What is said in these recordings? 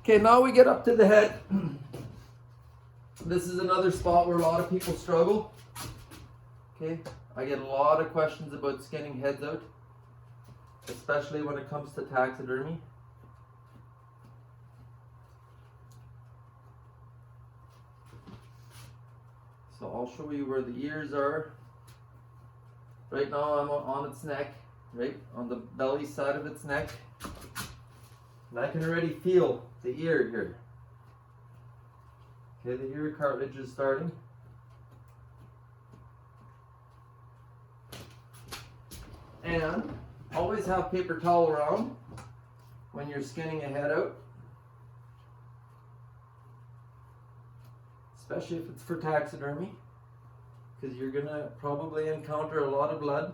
Okay, now we get up to the head. This is another spot where a lot of people struggle. Okay, I get a lot of questions about skinning heads out, especially when it comes to taxidermy. So I'll show you where the ears are. Right now I'm on its neck, right on the belly side of its neck. And I can already feel the ear here. Okay, the ear cartilage is starting. And always have paper towel around when you're skinning a head out. Especially if it's for taxidermy, because you're gonna probably encounter a lot of blood.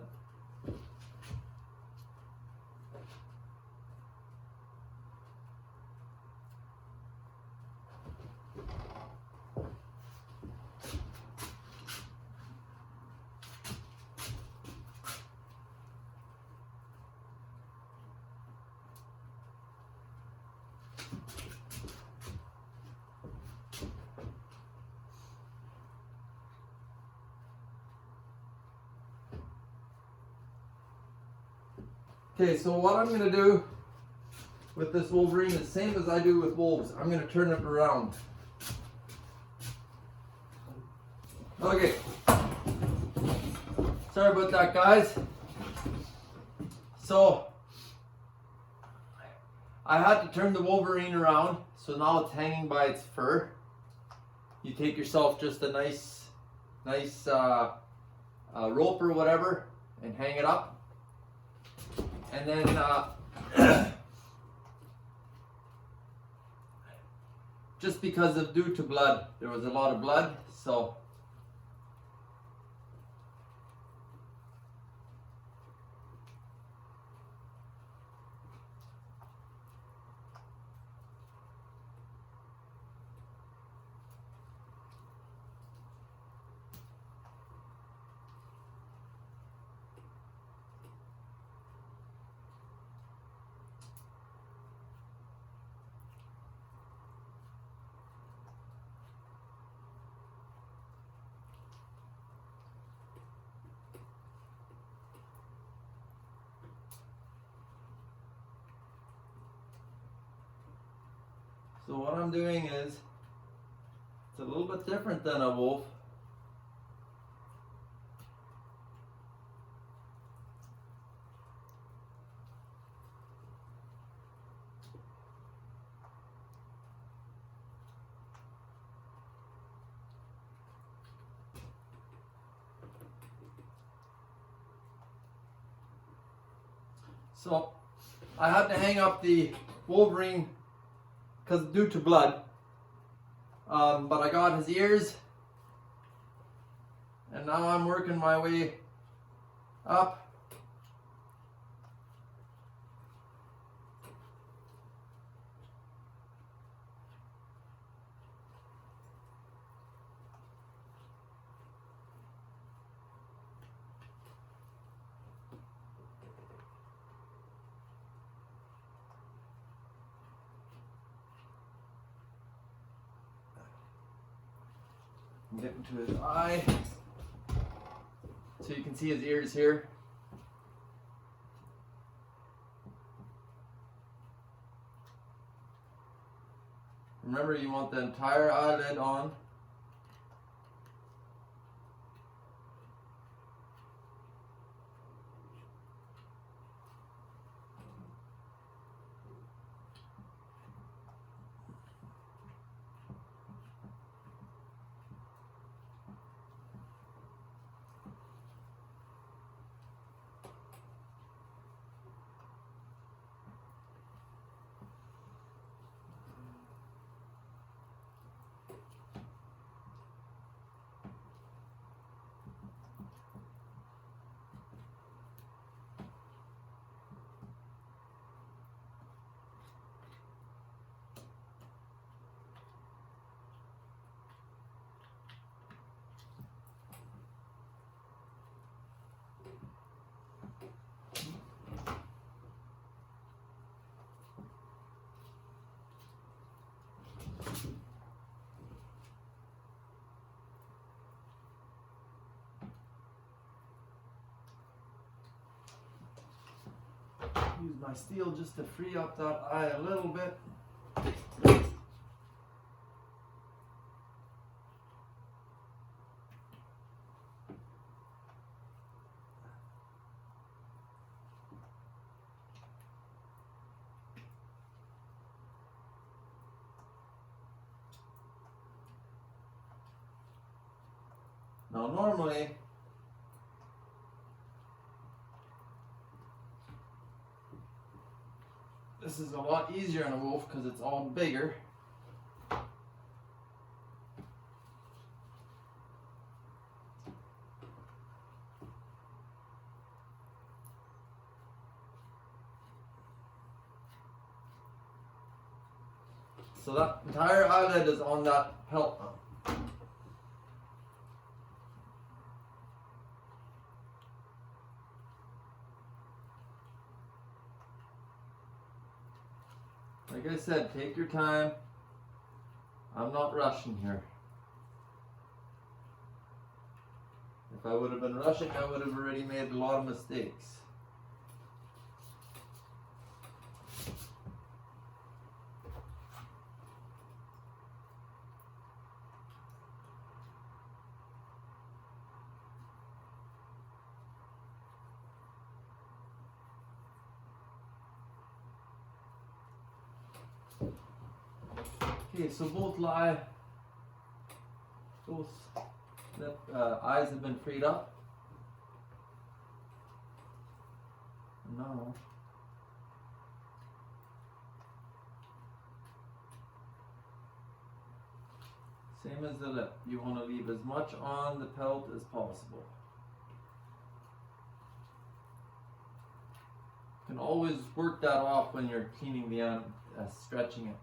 Okay, so what I'm going to do with this wolverine is the same as I do with wolves. I'm going to turn it around. Okay. Sorry about that, guys. So I had to turn the wolverine around, so now it's hanging by its fur. You take yourself just a nice rope or whatever and hang it up. And then just because of due to blood, there was a lot of blood, so what I'm doing is, it's a little bit different than a wolf. So I had to hang up the wolverine because due to blood, but I got his ears, and now I'm working my way up. I'm getting to his eye, so you can see his ears here. Remember, you want the entire eyelid on. use my steel just to free up that eye a little bit. Now normally, this is a lot easier on a wolf because it's all bigger. So that entire eyelid is on that pelt now. Like I said, take your time. I'm not rushing here. If I would have been rushing, I would have already made a lot of mistakes. Okay, so both eyes have been freed up. Now, same as the lip, you want to leave as much on the pelt as possible. You can always work that off when you're cleaning the stretching it.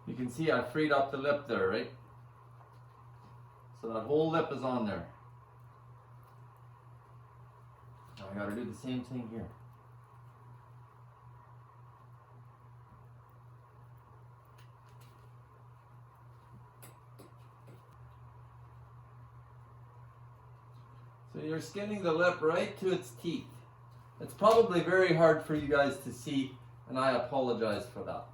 You can see I freed up the lip there, right? So that whole lip is on there. Now I gotta do the same thing here. So you're skinning the lip right to its teeth. It's probably very hard for you guys to see, and I apologize for that.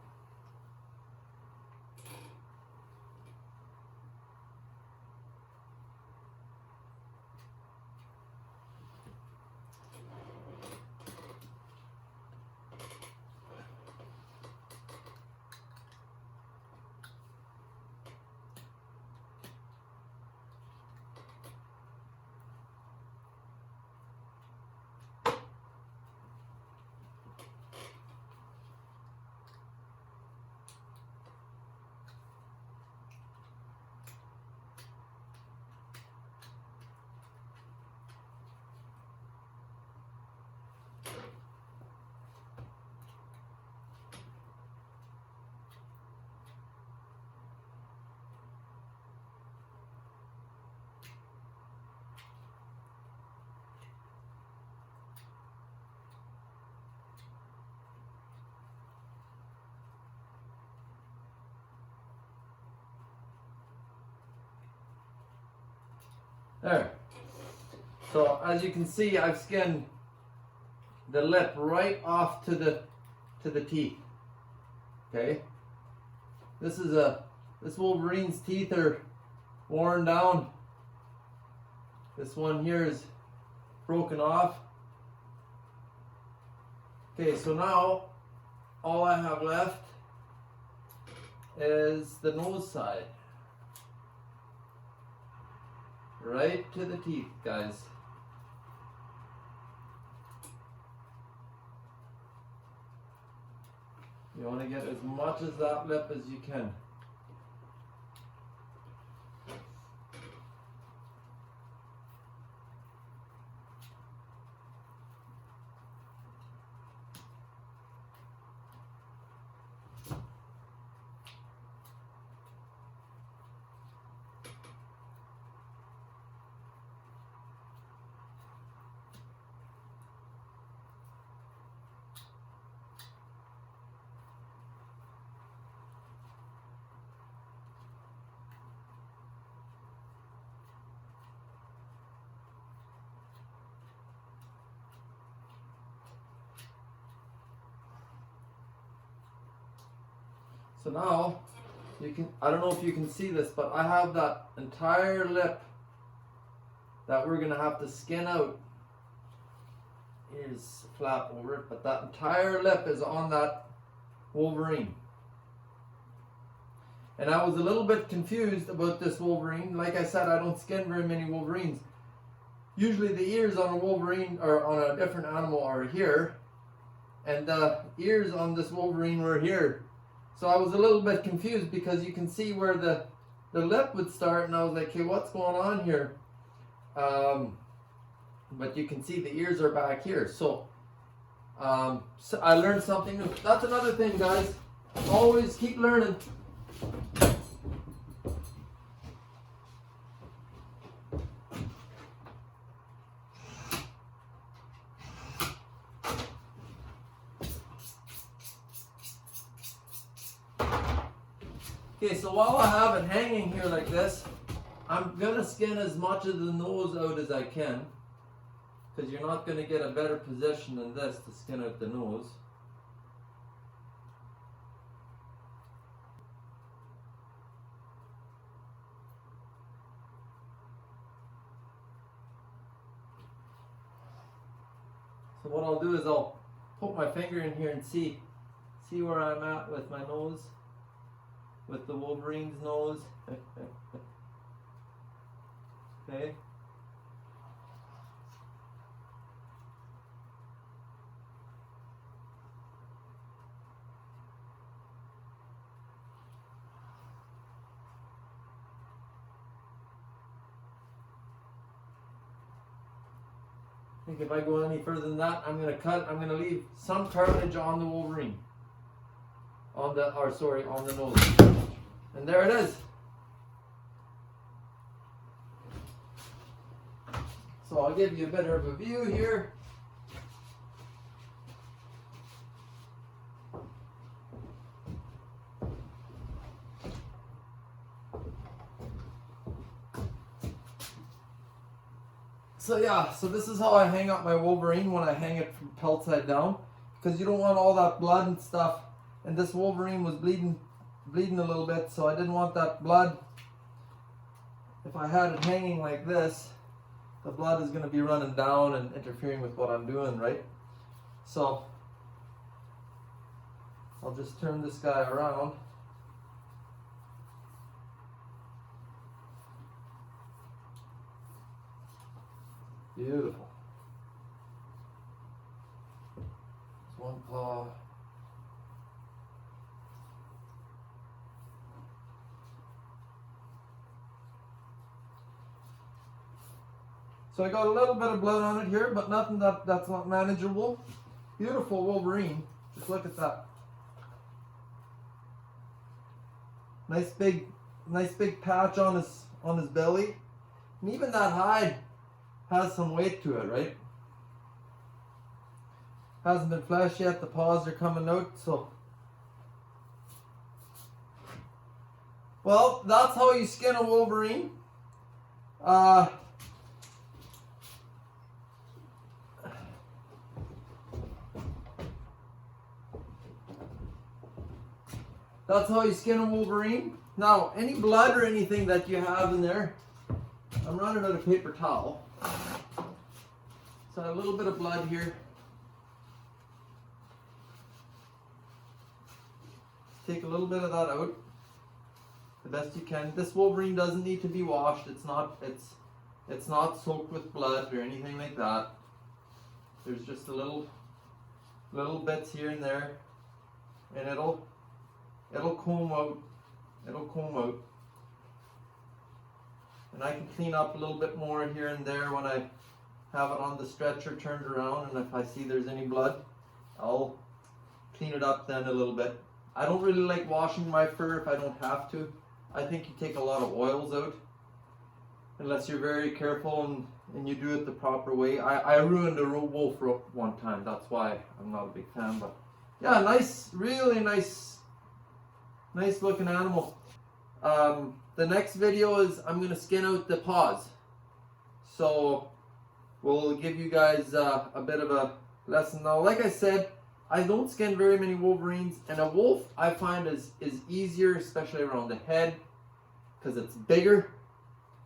There. So as you can see, I've skinned the lip right off to the teeth. Okay. This wolverine's teeth are worn down. This one here is broken off. Okay, so now all I have left is the nose side. Right to the teeth, guys. You want to get as much of that lip as you can. So now, you can, I don't know if you can see this, but I have that entire lip that we're going to have to skin out. Here's flap over it, but that entire lip is on that wolverine. And I was a little bit confused about this wolverine. Like I said, I don't skin very many wolverines. Usually the ears on a wolverine or on a different animal are here, and the ears on this wolverine were here. So I was a little bit confused because you can see where the lip would start, and I was like, okay, what's going on here? But you can see the ears are back here. So, so I learned something new. That's another thing, guys. Always keep learning. Okay, so while I have it hanging here like this, I'm going to skin as much of the nose out as I can, because you're not going to get a better position than this to skin out the nose. So what I'll do is I'll put my finger in here and see where I'm at with my nose. With the wolverine's nose. Okay. I think if I go any further than that, I'm going to leave some cartilage on the wolverine. On the nose. And there it is. So I'll give you a better of a view here. So yeah, so this is how I hang up my wolverine when I hang it from pelt side down, because you don't want all that blood and stuff. And this wolverine was bleeding a little bit, so I didn't want that blood. If I had it hanging like this, the blood is going to be running down and interfering with what I'm doing, right? So I'll just turn this guy around. Beautiful. It's one paw. So I got a little bit of blood on it here, but nothing that's not manageable. Beautiful wolverine. Just look at that. Nice big patch on his belly. And even that hide has some weight to it, right? Hasn't been fleshed yet. The paws are coming out, so. Well, that's how you skin a wolverine. That's how you skin a wolverine. Now, any blood or anything that you have in there, I'm running out of paper towel. So a little bit of blood here. Take a little bit of that out. the best you can. This wolverine doesn't need to be washed. It's not soaked with blood or anything like that. There's just a little bits here and there, and it'll comb out. It'll comb out. And I can clean up a little bit more here and there when I have it on the stretcher turned around, and if I see there's any blood, I'll clean it up then a little bit. I don't really like washing my fur if I don't have to. I think you take a lot of oils out unless you're very careful and you do it the proper way. I ruined a wolf rope one time. That's why I'm not a big fan. But yeah, nice, really nice looking animal. The next video is I'm going to skin out the paws. So we'll give you guys a bit of a lesson. Now, like I said, I don't skin very many wolverines, and a wolf I find is easier, especially around the head, because it's bigger.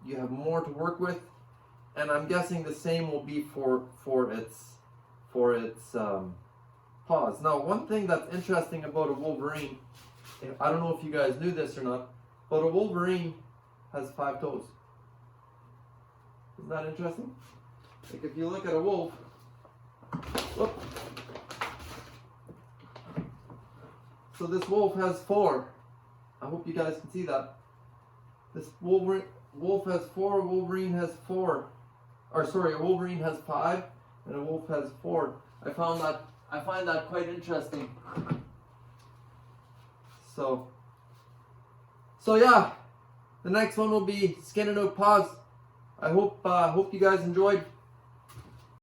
You have more to work with, and I'm guessing the same will be for its paws. Now, one thing that's interesting about a wolverine, I don't know if you guys knew this or not, but a wolverine has 5 toes. Isn't that interesting? Like if you look at a wolf, whoop. So this wolf has 4. I hope you guys can see that. This wolf has 4, a wolverine has 4. Or sorry, a wolverine has 5 and a wolf has 4. I find that quite interesting. So yeah, the next one will be skinning out paws. I hope you guys enjoyed.